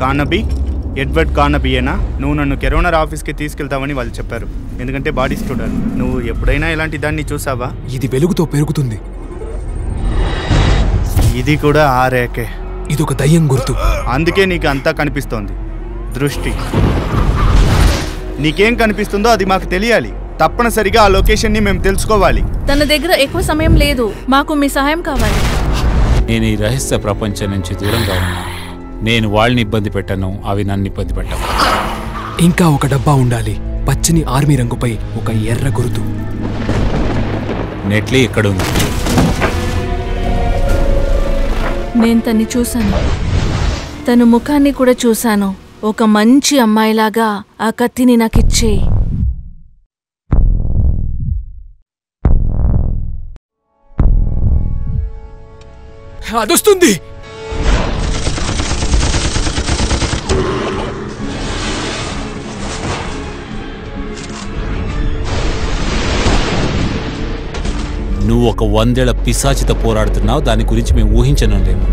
కార్నబీ, Edward కార్నబీయేనా? నువ్వు నన్ను కెరోనర్ ఆఫీస్కి తీసుకెళ్తావని వాళ్ళు చెప్పారు. ఎందుకంటే బాడీ స్టూడెంట్. నువ్వు ఎప్పుడైనా ఇలాంటి దాన్ని చూసావా? ఇది వెలుగుతో పెరుగుతుంది. ఇది కూడా ఆ రేకే. ఇదొక దయ్యం గుర్తు. అందుకే నీకు అంతా కనిపిస్తోంది. దృష్టి. నీకేం కనిపిస్తుందో అది మాకు తెలియాలి. తప్పనిసరిగా ఆ లొకేషన్ని మేము తెలుసుకోవాలి. తన దగ్గర ఎక్కువ సమయం లేదు. మాకు మీ సహాయం కావాలి. నేను ఈ రహస్య ప్రపంచం నుంచి దూరంగా ఉన్నా. నేను వాళ్ళని ఇబ్బంది పెట్టను, అవి నన్ను ఇబ్బంది పెట్టను. ఇంకా ఒక డబ్బా ఉండాలి. పచ్చని ఆర్మీ రంగుపై ఒక ఎర్ర గుర్తు. నెట్లీ ఇక్కడ ఉంది. నేను తన్ని చూశాను. తన ముఖాన్ని కూడా చూశాను. ఒక మంచి అమ్మాయిలాగా ఆ కత్తిని నాకిచ్చే. అదొస్తుంది. నువ్వు ఒక 100 ఏళ్ల పిశాచితో పోరాడుతున్నావు. దాని గురించి మేము ఊహించను లేము.